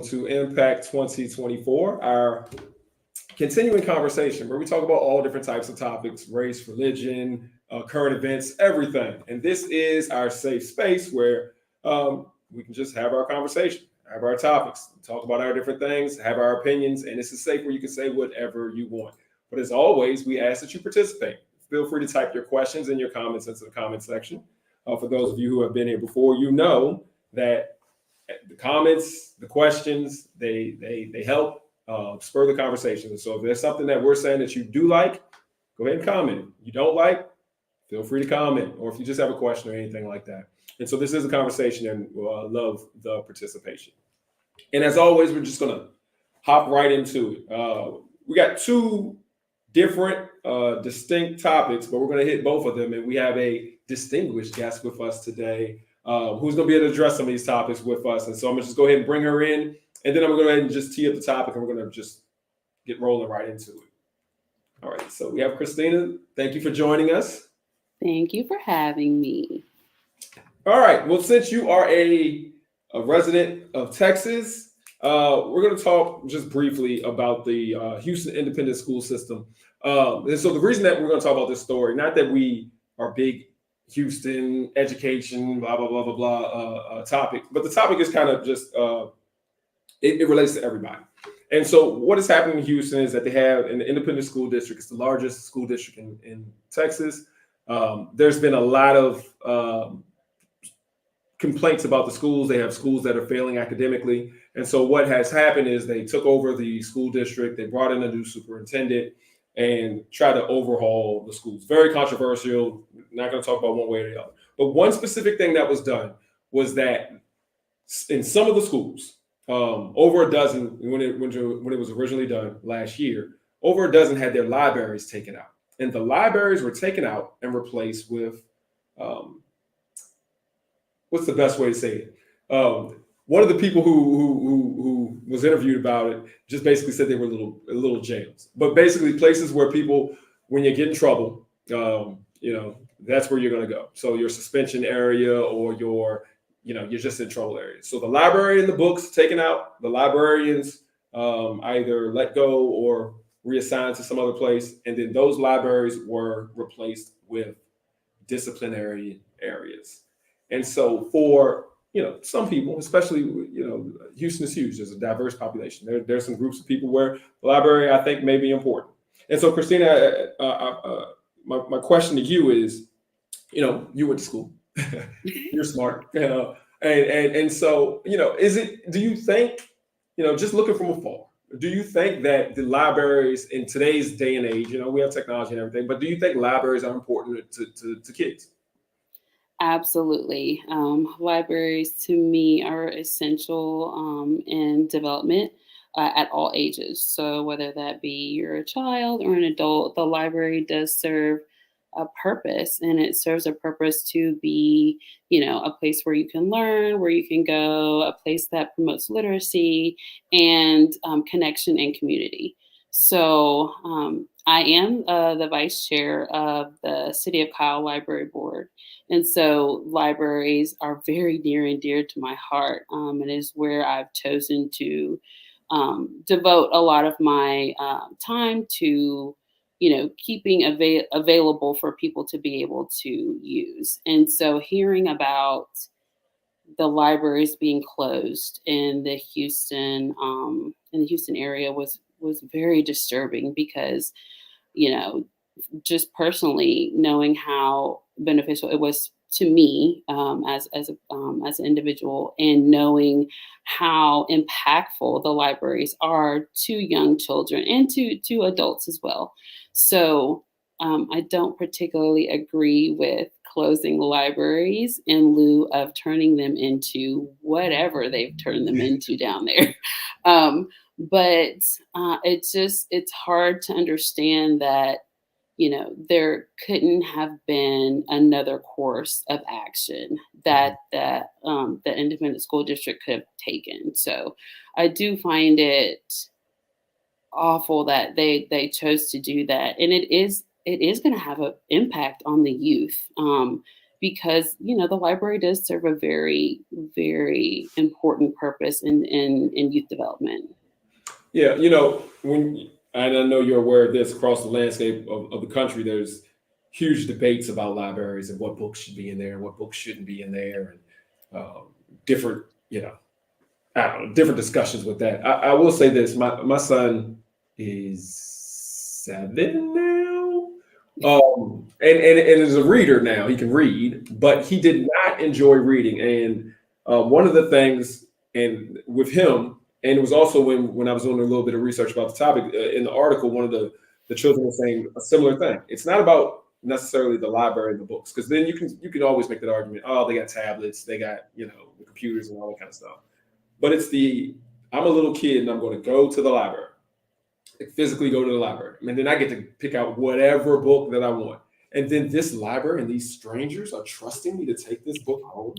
welcome to Impact 2024, our continuing conversation where we talk about all different types of topics: race, religion, current events, everything. And this is our safe space where we can just have our conversation, have our topics, talk about our different things, have our opinions, and this is safe where you can say whatever you want. But as always, we ask that you participate. Feel free to type your questions and your comments into the comment section. For those of you who have been here before, you know that the comments, the questions, they help spur the conversation. So if there's something that we're saying that you do like, go ahead and comment. You don't like, feel free to comment, or if you just have a question or anything like that. And so this is a conversation, and love the participation. And as always, we're just gonna hop right into it. We got two different, distinct topics, but we're gonna hit both of them, and we have a distinguished guest with us today, who's going to be able to address some of these topics with us. And so I'm going to just go ahead and bring her in, and then I'm going to go ahead and just tee up the topic, and we're going to just get rolling right into it. All right, so we have Christina. Thank you for joining us. Thank you for having me. All right, well, since you are a resident of Texas, we're going to talk just briefly about the Houston Independent School System. And so the reason that we're going to talk about this story, not that we are big Houston education, blah, blah, blah, blah, blah topic. But the topic is kind of just, it relates to everybody. And so what is happening in Houston is that they have an independent school district. It's the largest school district in Texas. There's been a lot of complaints about the schools. They have schools that are failing academically. And so what has happened is they took over the school district. They brought in a new superintendent and try to overhaul the schools. Very controversial. Not going to talk about one way or the other. But one specific thing that was done was that in some of the schools, over a dozen, when it was originally done last year, over a dozen had their libraries taken out. And the libraries were taken out and replaced with, what's the best way to say it? One of the people who was interviewed about it just basically said they were little jails, but basically places where people, when you get in trouble, that's where you're going to go. So your suspension area or you're just in trouble area. So the library and the books taken out, the librarians either let go or reassigned to some other place, and then those libraries were replaced with disciplinary areas. And so for some people, especially, Houston is huge. There's a diverse population. There's some groups of people where the library, I think, may be important. And so, Christina, my question to you is, you went to school, you're smart, and so, do you think, just looking from afar, do you think that the libraries in today's day and age, we have technology and everything, but do you think libraries are important to kids? Absolutely. Libraries to me are essential in development at all ages. So whether that be you're a child or an adult, the library does serve a purpose, and it serves a purpose to be, a place where you can learn, where you can go, a place that promotes literacy and connection and community. So I am the vice chair of the City of Kyle Library Board. And so libraries are very near and dear to my heart. And is where I've chosen to devote a lot of my time to, keeping available for people to be able to use. And so hearing about the libraries being closed in the Houston area was very disturbing because, just personally knowing how beneficial it was to me as an individual, and knowing how impactful the libraries are to young children and to adults as well. So I don't particularly agree with closing libraries in lieu of turning them into whatever they've turned them into down there. But it's hard to understand that, there couldn't have been another course of action that the independent school district could have taken. So I do find it awful that they chose to do that, and it is going to have an impact on the youth. because the library does serve a very, very important purpose in youth development. Yeah, and I know you're aware of this across the landscape of the country, there's huge debates about libraries and what books should be in there and what books shouldn't be in there, and different, I don't know, different discussions with that. I will say this: my son is 7 now, and is a reader now. He can read, but he did not enjoy reading. And one of the things, and with him, and it was also when I was doing a little bit of research about the topic in the article, one of the children was saying a similar thing. It's not about necessarily the library and the books, because then you can always make that argument. Oh, they got tablets, they got the computers and all that kind of stuff. But it's I'm a little kid and I'm going to go to the library, like physically go to the library, and then I get to pick out whatever book that I want. And then this library and these strangers are trusting me to take this book home,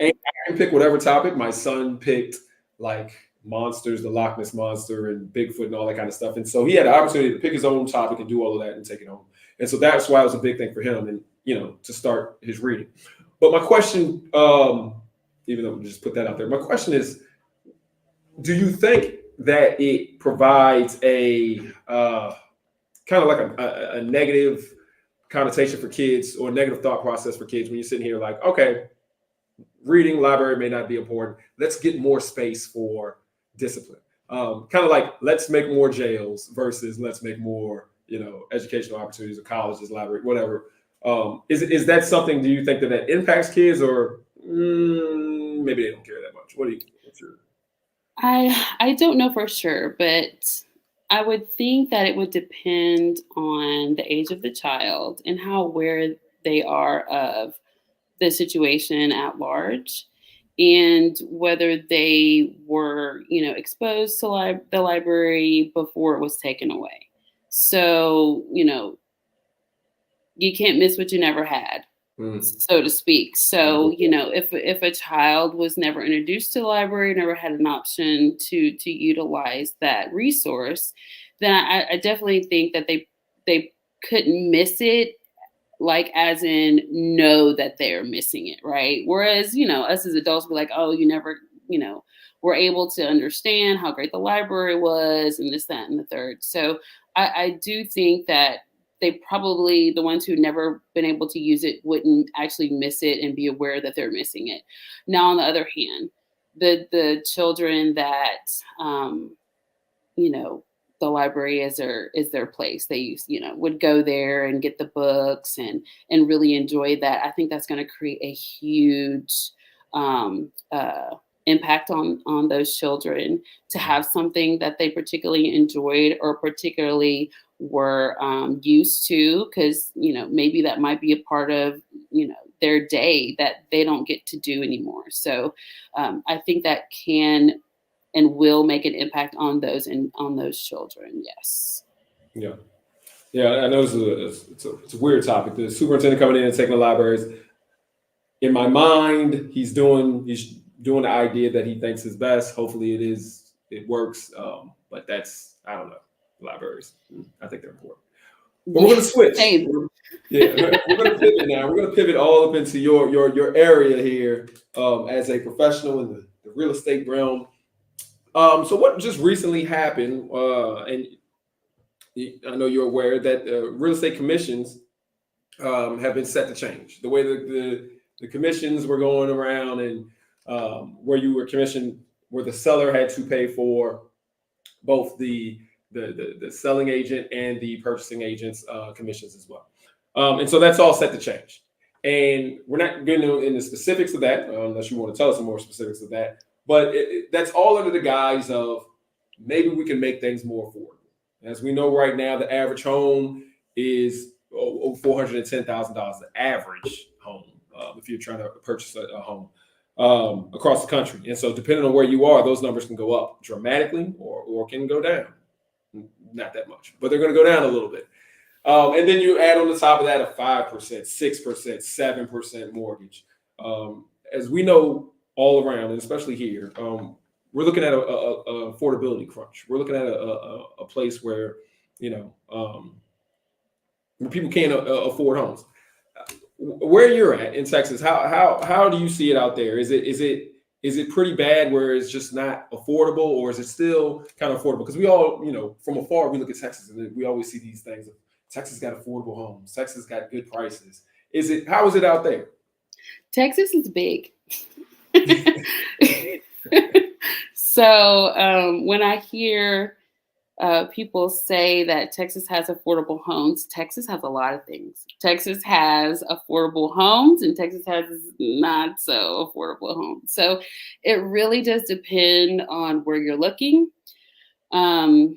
and I can pick whatever topic. My son picked like monsters, the Loch Ness monster, and Bigfoot, and all that kind of stuff. And so he had the opportunity to pick his own topic and do all of that and take it home. And so that's why it was a big thing for him, and to start his reading. But my question, even though we just put that out there, my question is: do you think that it provides a kind of like a negative connotation for kids, or a negative thought process for kids, when you're sitting here like, okay, reading, library may not be important, let's get more space for discipline? Kind of like, let's make more jails versus let's make more educational opportunities, or colleges, library, whatever. Is that something, do you think that impacts kids, or maybe they don't care that much? What's your... I don't know for sure, but I would think that it would depend on the age of the child and how aware they are of the situation at large, and whether they were, exposed to the library before it was taken away. So, you can't miss what you never had, so to speak. So, if a child was never introduced to the library, never had an option to utilize that resource, then I definitely think that they couldn't miss it, like as in know that they're missing it, right? Whereas, us as adults be like, oh, you never, were able to understand how great the library was and this, that, and the third. So I do think that they probably, the ones who never been able to use it, wouldn't actually miss it and be aware that they're missing it. Now, on the other hand, the children that, the library is their place. They would go there and get the books and really enjoy that. I think that's going to create a huge impact on those children to have something that they particularly enjoyed or particularly were used to, because maybe that might be a part of their day that they don't get to do anymore. So I think that can and will make an impact on those children. Yes. Yeah. I know it's a weird topic. The superintendent coming in and taking the libraries. In my mind, he's doing the idea that he thinks is best. Hopefully it works. But I don't know. Libraries, I think they're important. But we're going to switch. We're going to pivot now. We're going to pivot all up into your area here as a professional in the real estate realm. So what just recently happened, and I know you're aware that real estate commissions have been set to change. The way that the commissions were going around, and where you were commissioned, where the seller had to pay for both the selling agent and the purchasing agent's commissions as well. And so that's all set to change. And we're not getting into the specifics of that, unless you want to tell us some more specifics of that. But that's all under the guise of maybe we can make things more affordable. As we know right now, the average home is over $410,000, the average home, if you're trying to purchase a home across the country. And so depending on where you are, those numbers can go up dramatically or can go down. Not that much, but they're going to go down a little bit. And then you add on the top of that a 5%, 6%, 7% mortgage. As we know, all around, and especially here, we're looking at a affordability crunch. We're looking at a place where, where people can't afford homes. where you're at in Texas, how do you see it out there? Is it pretty bad where it's just not affordable, or is it still kind of affordable? Because we all, from afar, we look at Texas and we always see these things. Texas got affordable homes. Texas got good prices. How is it out there? Texas is big. So when I hear people say that Texas has affordable homes, Texas has a lot of things. Texas has affordable homes and Texas has not so affordable homes. So it really does depend on where you're looking. There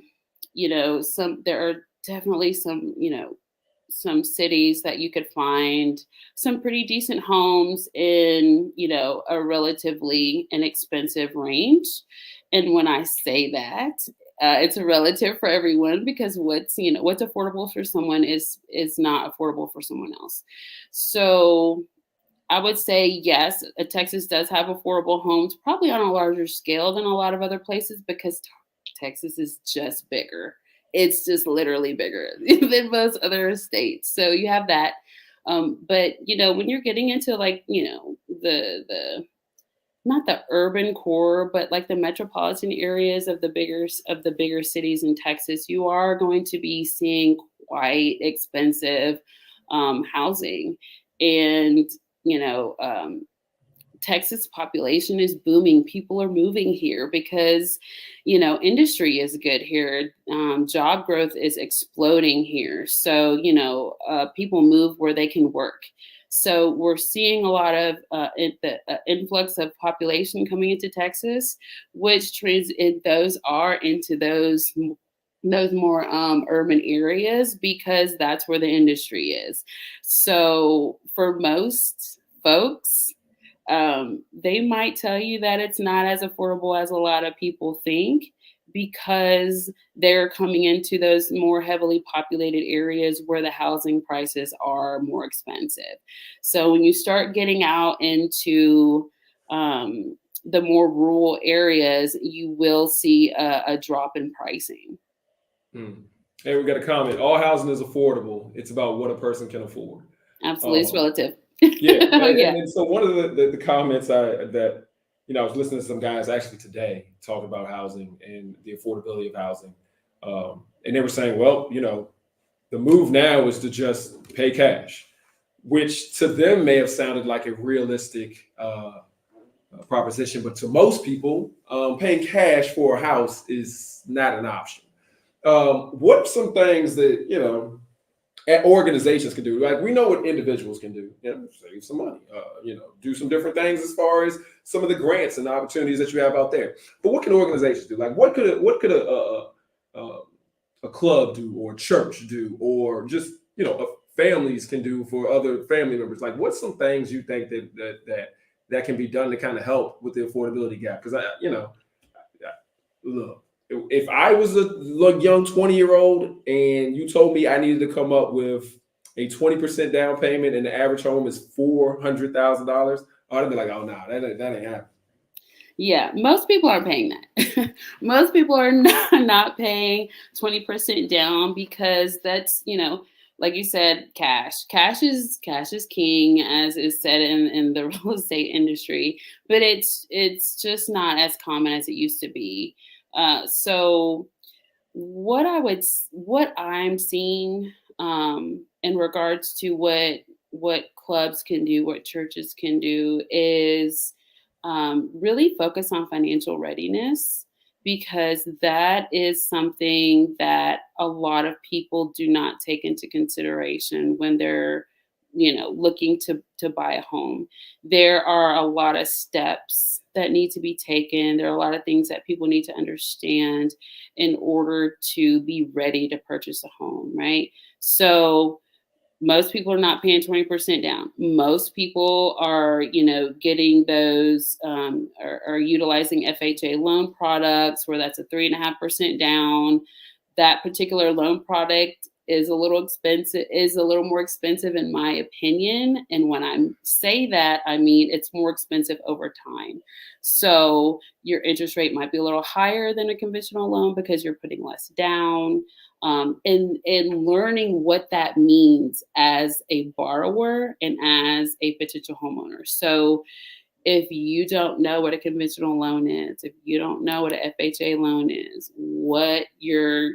are definitely some cities that you could find some pretty decent homes in, a relatively inexpensive range. And when I say that, it's a relative for everyone, because what's affordable for someone is not affordable for someone else. So I would say yes, Texas does have affordable homes, probably on a larger scale than a lot of other places, because Texas is just bigger. It's just literally bigger than most other states. So you have that. But when you're getting into the not the urban core, but like the metropolitan areas of the bigger cities in Texas, you are going to be seeing quite expensive housing. And Texas population is booming. People are moving here because, industry is good here. Job growth is exploding here. So, people move where they can work. So we're seeing a lot of influx of population coming into Texas, which those are into those more urban areas, because that's where the industry is. So for most folks, they might tell you that it's not as affordable as a lot of people think, because they're coming into those more heavily populated areas where the housing prices are more expensive. So when you start getting out into the more rural areas, you will see a drop in pricing. Hey, we got a comment. All housing is affordable. It's about what a person can afford. Absolutely, it's relative. Yeah. Yeah. And so one of the comments I was listening to some guys actually today talk about housing and the affordability of housing. And they were saying, well, the move now is to just pay cash, which to them may have sounded like a realistic proposition, but to most people, paying cash for a house is not an option. What are some things that, organizations can do? Like, we know what individuals can do, save some money, do some different things as far as some of the grants and opportunities that you have out there. But what can organizations do? Like, what could a club do, or a church do, or just, families can do for other family members? Like, what's some things you think that can be done to kind of help with the affordability gap? Because look, if I was a young 20-year-old and you told me I needed to come up with a 20% down payment and the average home is $400,000, I'd be like, oh, no, that ain't happening. Yeah, most people are paying that. Most people are not paying 20% down, because that's, like you said, cash. Cash is king, as is said in the real estate industry. But it's just not as common as it used to be. So what I'm seeing in regards to what clubs can do, what churches can do, is really focus on financial readiness, because that is something that a lot of people do not take into consideration when they're looking to buy a home. There are a lot of steps that need to be taken. There are a lot of things that people need to understand in order to be ready to purchase a home, right? So most people are not paying 20% down. Most people are, getting those, are utilizing FHA loan products where that's a 3.5% down. That particular loan product is a little expensive, is a little more expensive in my opinion. And when I say that, I mean it's more expensive over time. So your interest rate might be a little higher than a conventional loan because you're putting less down. And learning what that means as a borrower and as a potential homeowner. So if you don't know what a conventional loan is, if you don't know what a FHA loan is, what your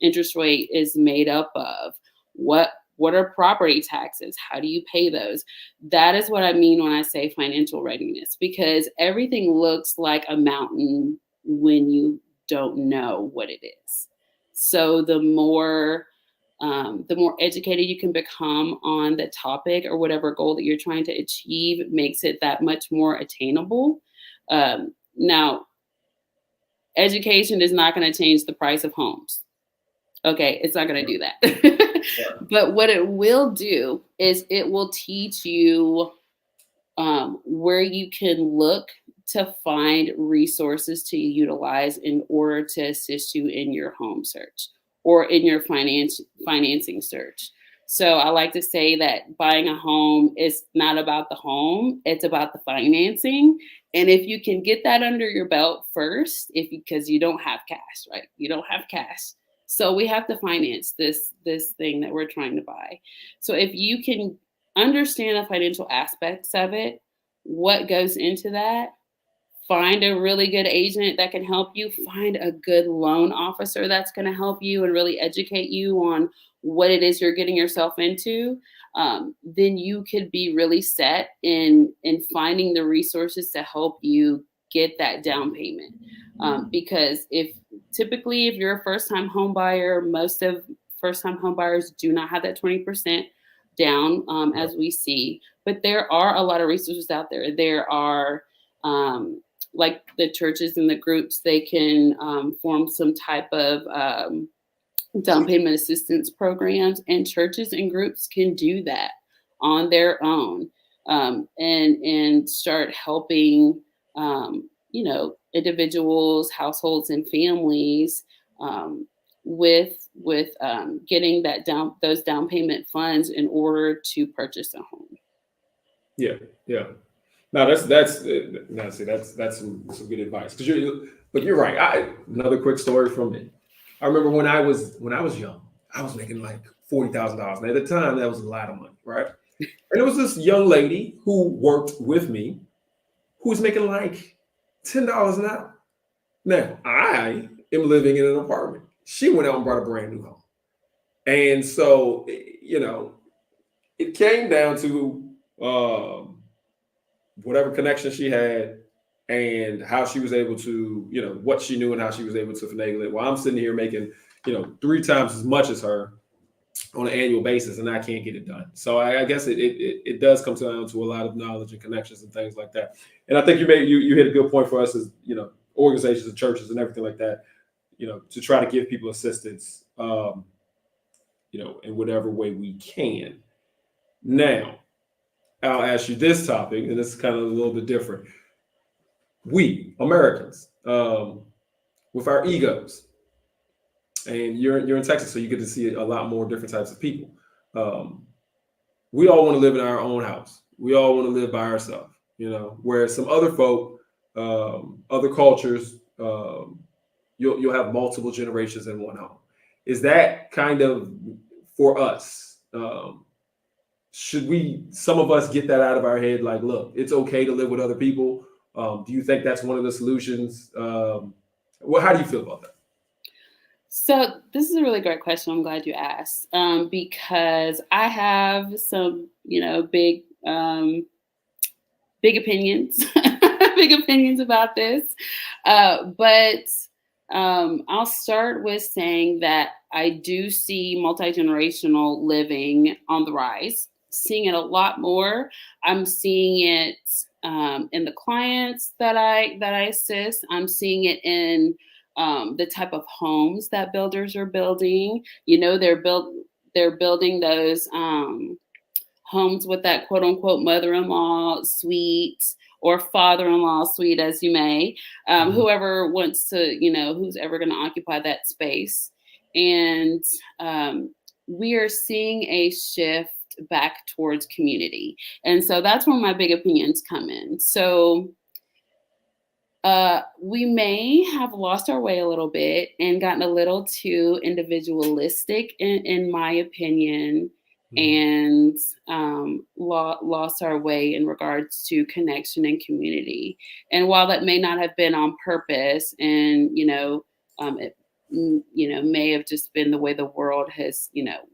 interest rate is made up of, what are property taxes? How do you pay those? That is what I mean when I say financial readiness, because everything looks like a mountain when you don't know what it is. So the more educated you can become on the topic or whatever goal that you're trying to achieve makes it that much more attainable. Now, education is not going to change the price of homes. Okay, it's not going to do that. But what it will do is it will teach you where you can look to find resources to utilize in order to assist you in your home search or in your financing search. So I like to say that buying a home is not about the home, it's about the financing. And if you can get that under your belt first, because you don't have cash, right? You don't have cash. So we have to finance this thing that we're trying to buy. So if you can understand the financial aspects of it, what goes into that, find a really good agent that can help you, find a good loan officer that's going to help you and really educate you on what it is you're getting yourself into, then you could be really set in finding the resources to help you get that down payment. Because if you're a first-time home buyer, most of first-time home buyers do not have that 20% down, as we see. But there are a lot of resources out there. There are like the churches and the groups, they can form some type of down payment assistance programs, and churches and groups can do that on their own, and start helping individuals, households, and families with getting those down payment funds in order to purchase a home. Yeah. No, that's some good advice. But you're right. Another quick story from me. I remember when I was young, I was making like $40,000, and at the time that was a lot of money, right? And there was this young lady who worked with me who was making like $10 an hour. Now I am living in an apartment. She went out and bought a brand new home, and so it came down to whatever connection she had and how she was able to, what she knew and how she was able to finagle it. While I'm sitting here making, 3 times as much as her on an annual basis, and I can't get it done. So I guess it does come down to a lot of knowledge and connections and things like that. And I think you hit a good point for us as, organizations and churches and everything like that, to try to give people assistance, in whatever way we can. Now, I'll ask you this topic, and this is kind of a little bit different. We Americans, with our egos, and you're in Texas, so you get to see a lot more different types of people. We all want to live in our own house. We all want to live by ourselves, whereas some other folk, other cultures, you'll have multiple generations in one home. Is that kind of for us? Should some of us get that out of our head? Like, look, it's okay to live with other people. Do you think that's one of the solutions? How do you feel about that? So this is a really great question. I'm glad you asked, because I have some, big opinions, big opinions about this. But I'll start with saying that I do see multi-generational living on the rise. Seeing it a lot more. I'm seeing it in the clients that I assist. I'm seeing it in the type of homes that builders are building. They're building those homes with that quote unquote mother-in-law suite or father-in-law suite, as you may, whoever wants to, who's ever going to occupy that space. And we are seeing a shift back towards community. And so that's where my big opinions come in. So we may have lost our way a little bit and gotten a little too individualistic, in my opinion, Mhm. and lost our way in regards to connection and community. And while that may not have been on purpose, and it may have just been the way the world has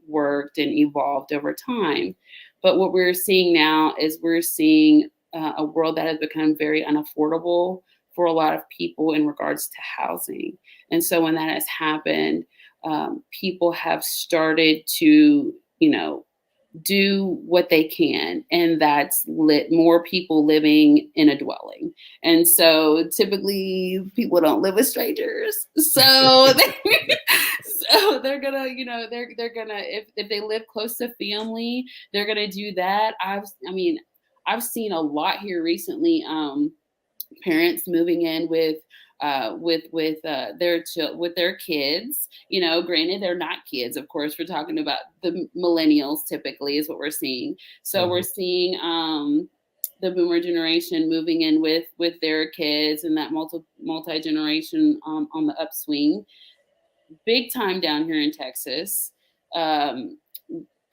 worked and evolved over time. But what we're seeing now is we're seeing a world that has become very unaffordable for a lot of people in regards to housing. And so when that has happened, people have started to, do what they can, and that's more people living in a dwelling. And so typically people don't live with strangers, so so they're gonna, they're gonna, if they live close to family, they're gonna do that. I've seen a lot here recently. Parents moving in with with their kids. Granted, they're not kids, of course. We're talking about the millennials. Typically, is what we're seeing. So we're Mhm. seeing the boomer generation moving in with their kids, and that multi generation on the upswing, big time down here in Texas. Um,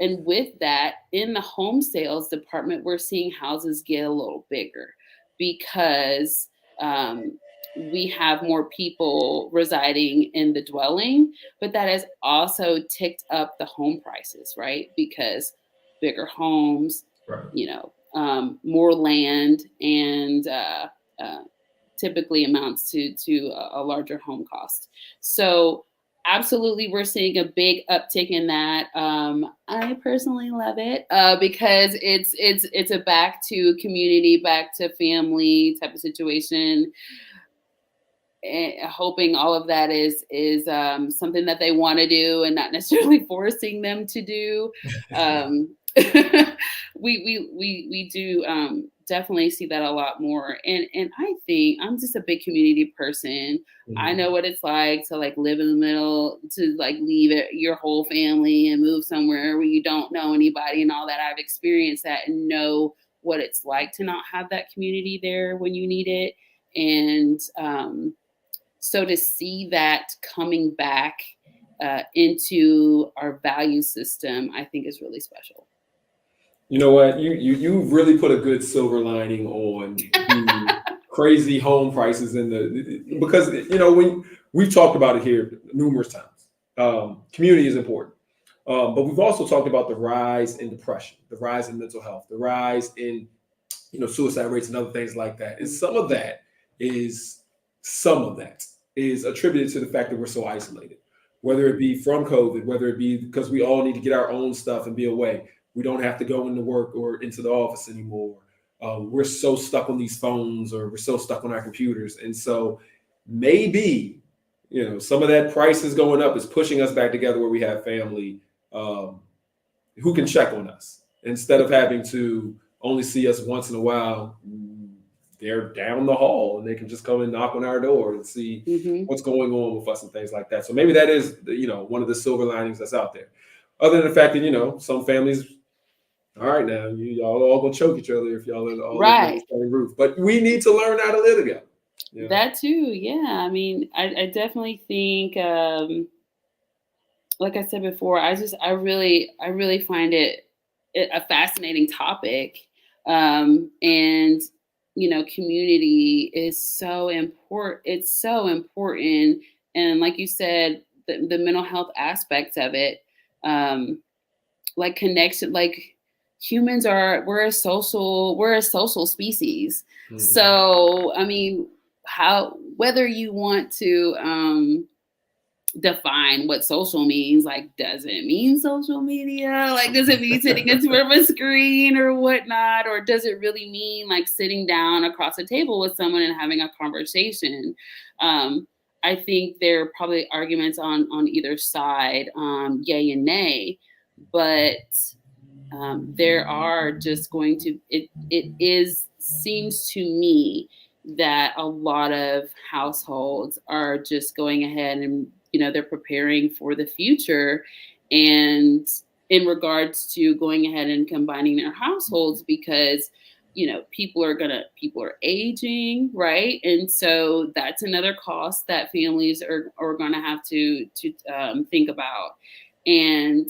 and with that, in the home sales department, we're seeing houses get a little bigger because um, we have more people residing in the dwelling, but that has also ticked up the home prices, right? Because bigger homes, Right. more land, and uh, typically amounts to a larger home cost. So absolutely, we're seeing a big uptick in that. I personally love it because it's a back to community, back to family type of situation. And hoping all of that is something that they want to do and not necessarily forcing them to do. Um, we do definitely see that a lot more, and I think I'm just a big community person. I Mhm. know what it's like to like live in the middle, to like leave your whole family and move somewhere where you don't know anybody and all that. I've experienced that and know what it's like to not have that community there when you need it. And so to see that coming back into our value system, I think is really special. You know what? You really put a good silver lining on the crazy home prices and the because when we've talked about it here numerous times. Community is important, but we've also talked about the rise in depression, the rise in mental health, the rise in suicide rates and other things like that. And is some of that is attributed to the fact that we're so isolated, whether it be from COVID, whether it be because we all need to get our own stuff and be away. We don't have to go into work or into the office anymore. We're so stuck on these phones or we're so stuck on our computers. And so maybe, some of that price is going up is pushing us back together where we have family um, who can check on us instead of having to only see us once in a while. They're down the hall and they can just come and knock on our door and see Hmm. what's going on with us and things like that. So maybe that is, one of the silver linings that's out there. Other than the fact that, some families, all right, now y'all all gonna choke each other if y'all are all living under Right. the same roof. But we need to learn how to live together. Yeah. That too. Yeah. I mean, I definitely think, like I said before, I really find it a fascinating topic. And community is so important. It's so important, and like you said, the mental health aspects of it, um, like connection, like humans are we're a social species. Mhm. So I mean, how whether you want to define what social means. Like, does it mean social media? Like, does it mean sitting in front of a screen or whatnot? Or does it really mean like sitting down across a table with someone and having a conversation? Um, I think there are probably arguments on either side, yay and nay, but there are just going to it is seems to me that a lot of households are just going ahead and they're preparing for the future, and in regards to going ahead and combining their households, because people are aging, right? And so that's another cost that families are going to have to think about. And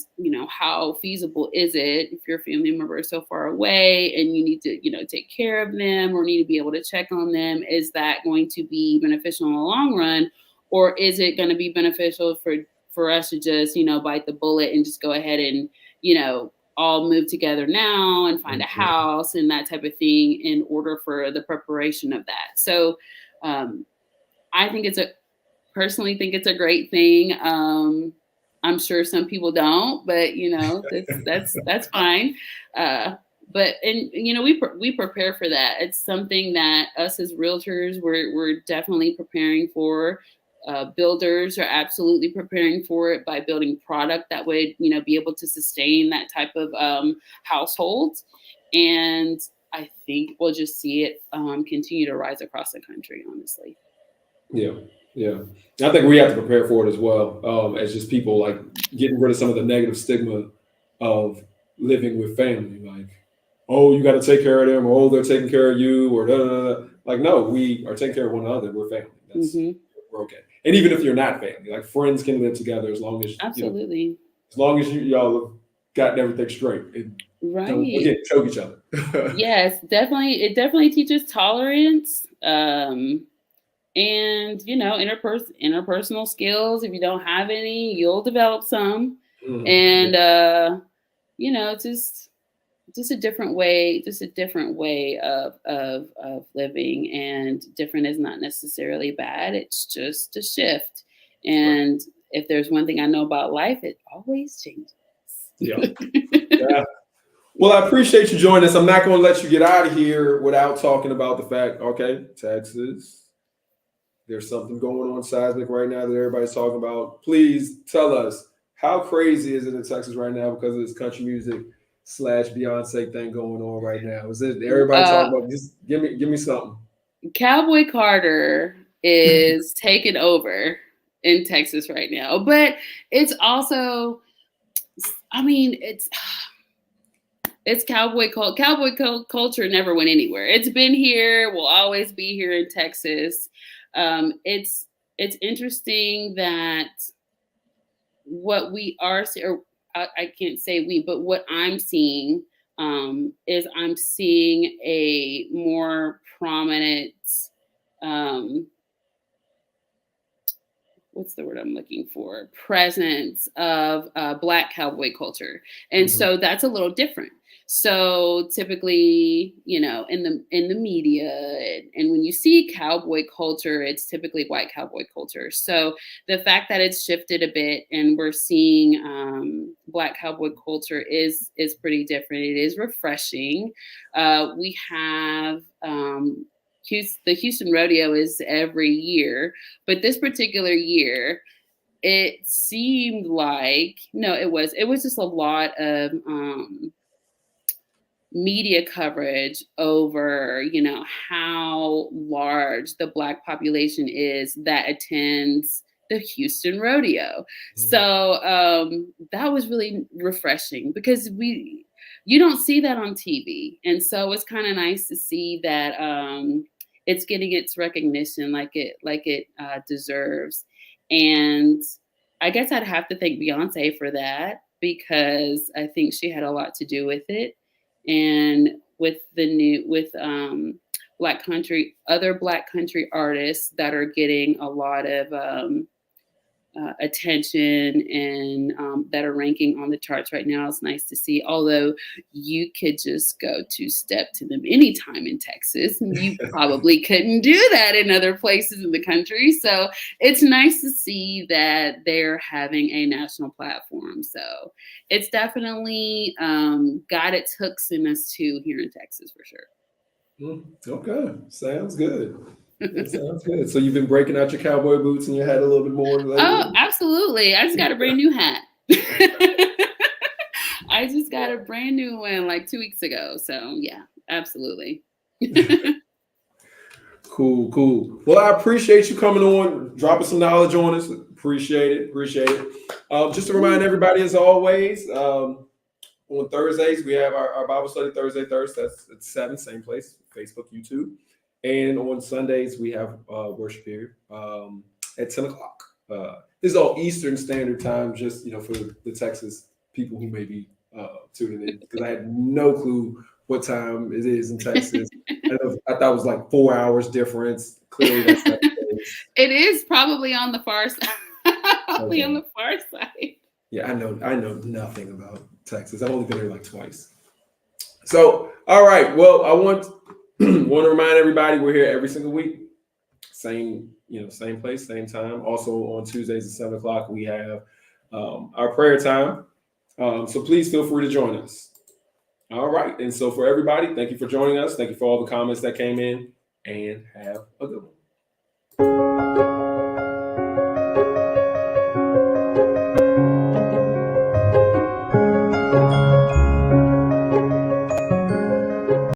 how feasible is it if your family member is so far away and you need to take care of them or need to be able to check on them? Is that going to be beneficial in the long run, or is it going to be beneficial for us to just bite the bullet and just go ahead and all move together now and find a house and that type of thing in order for the preparation of that? So I personally think it's a great thing. I'm sure some people don't, but that's fine. But we prepare for that. It's something that us as realtors we're definitely preparing for. Builders are absolutely preparing for it by building product that would be able to sustain that type of household. And I think we'll just see it continue to rise across the country, honestly. Yeah. I think we have to prepare for it as well, as just people like getting rid of some of the negative stigma of living with family. Like, oh, you got to take care of them, or oh, they're taking care of you, or da, da, da, da. Like, no, we are taking care of one another. We're family. We're okay. And even if you're not family, like friends can live together as long as absolutely, as long as y'all have gotten everything straight. Right. Don't again choke each other. Yes, definitely. It definitely teaches tolerance. And interpersonal skills. If you don't have any, you'll develop some. And just a different way of living. And different is not necessarily bad. It's just a shift. And if there's one thing I know about life, it always changes. Yeah. Well, I appreciate you joining us. I'm not going to let you get out of here without talking about the fact, okay, Texas, there's something going on seismic right now that everybody's talking about. Please tell us, how crazy is it in Texas right now because of this country music / Beyonce thing going on right now? Is it everybody talking about? Just give me something. Cowboy Carter is taking over in Texas right now, but it's also, it's cowboy culture never went anywhere. It's been here, will always be here in Texas. It's interesting that what we are, or I can't say we, but what I'm seeing is I'm seeing a more prominent, what's the word I'm looking for? Presence of Black cowboy culture. And so that's a little different. So typically, in the media, and when you see cowboy culture, it's typically white cowboy culture. So the fact that it's shifted a bit and we're seeing Black cowboy culture is pretty different. It is refreshing. We have the Houston Rodeo is every year, but this particular year, it seemed like it was just a lot of media coverage over how large the Black population is that attends the Houston Rodeo. So that was really refreshing because you don't see that on TV, and so it's kind of nice to see that it's getting its recognition like it deserves. And I guess I'd have to thank Beyonce for that, because I think she had a lot to do with it. And with other Black country artists that are getting a lot of attention and that are ranking on the charts right now, it's nice to see. Although you could just go two-step to them anytime in Texas, and you probably couldn't do that in other places in the country. So it's nice to see that they're having a national platform. So it's definitely got its hooks in us too here in Texas for sure. Okay, sounds good. That sounds good. So you've been breaking out your cowboy boots and your hat a little bit more lately? Oh, absolutely. I just got a brand new hat. I just got a brand new one like 2 weeks ago. So yeah, absolutely. Cool. Well, I appreciate you coming on, dropping some knowledge on us. Appreciate it. Appreciate it. Just to remind everybody, as always, on Thursdays, we have our Bible study Thursday, That's at 7, same place, Facebook, YouTube. And on Sundays, we have worship here at 10 o'clock. This is all Eastern Standard Time, just, for the Texas people who may be tuning in, because I had no clue what time it is in Texas. I thought it was like 4 hours difference. Clearly, that's not the case. It is probably on the far side. Probably on the far side. Yeah, I know nothing about Texas. I've only been here like twice. So, all right. Well, I want to remind everybody we're here every single week. Same place, same time. Also on Tuesdays at 7 o'clock, we have our prayer time. So please feel free to join us. All right. And so for everybody, thank you for joining us. Thank you for all the comments that came in, and have a good one.